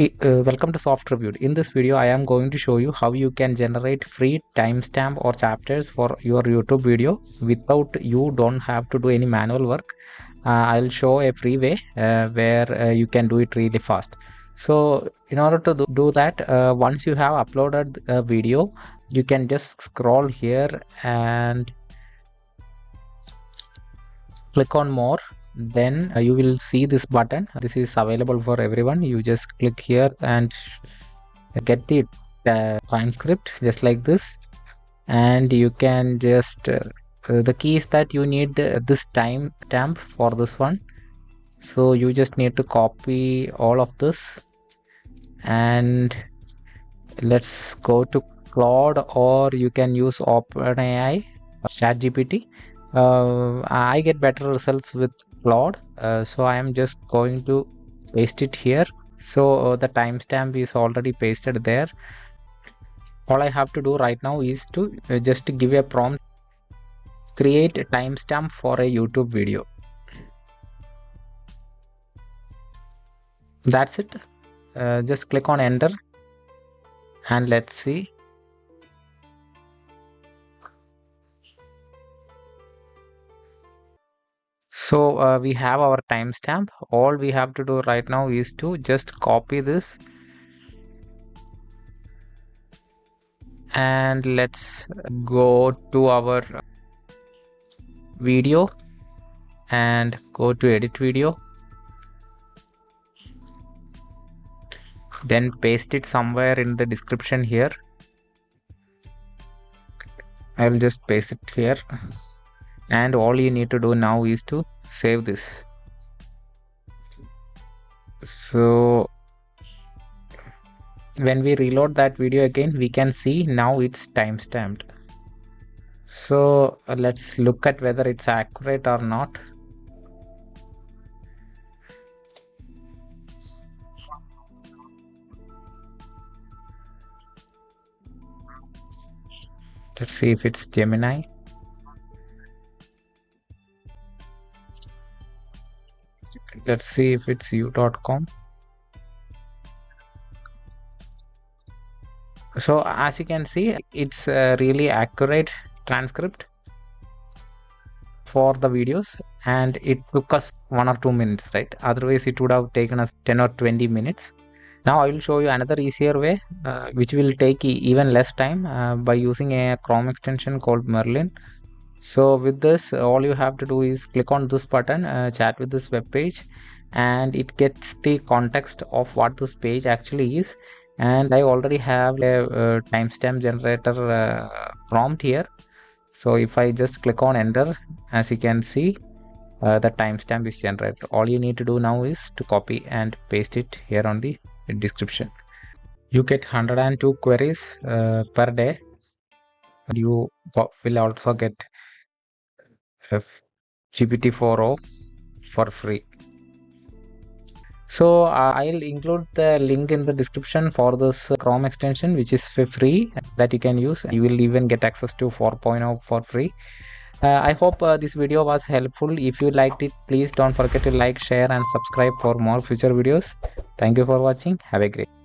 Welcome to Soft Review. In this video, I am going to show you how you can generate free timestamp or chapters for your YouTube video without you don't have to do any manual work. I'll show a free way where you can do it really fast. So in order to do that, once you have uploaded a video, you can just scroll here and click on more. Then you will see this button. This is available for everyone. You just click here and get the transcript just like this, and you can just the key is that you need this time stamp for this one. So you just need to copy all of this, and let's go to Claude, or you can use OpenAI, ChatGPT. I get better results with Claude, so I am just going to paste it here. So the timestamp is already pasted there. All I have to do right now is to just give a prompt, create a timestamp for a YouTube video. That's it. Just click on enter and let's see. So we have our timestamp. All we have to do right now is to just copy this, and let's go to our video and go to edit video, then paste it somewhere in the description here. I will just paste it here, and all you need to do now is to save this. So when we reload that video again, we can see now it's timestamped. So let's look at whether it's accurate or not. Let's see if it's Gemini. Let's see if it's u.com. So as you can see, it's a really accurate transcript for the videos, and it took us 1 or 2 minutes, right? Otherwise it would have taken us 10 or 20 minutes. Now I will show you another easier way which will take even less time by using a Chrome extension called Merlin. So with this, all you have to do is click on this button, chat with this web page, and it gets the context of what this page actually is. And I already have a timestamp generator prompt here. So if I just click on enter, as you can see, the timestamp is generated. All you need to do now is to copy and paste it here on the description. You get 102 queries per day. You will also get GPT-4o for free. So I'll include the link in the description for this Chrome extension, which is free, that you can use. You will even get access to 4.0 for free. I hope this video was helpful. If you liked it, please don't forget to like, share and subscribe for more future videos. Thank you for watching. Have a great day.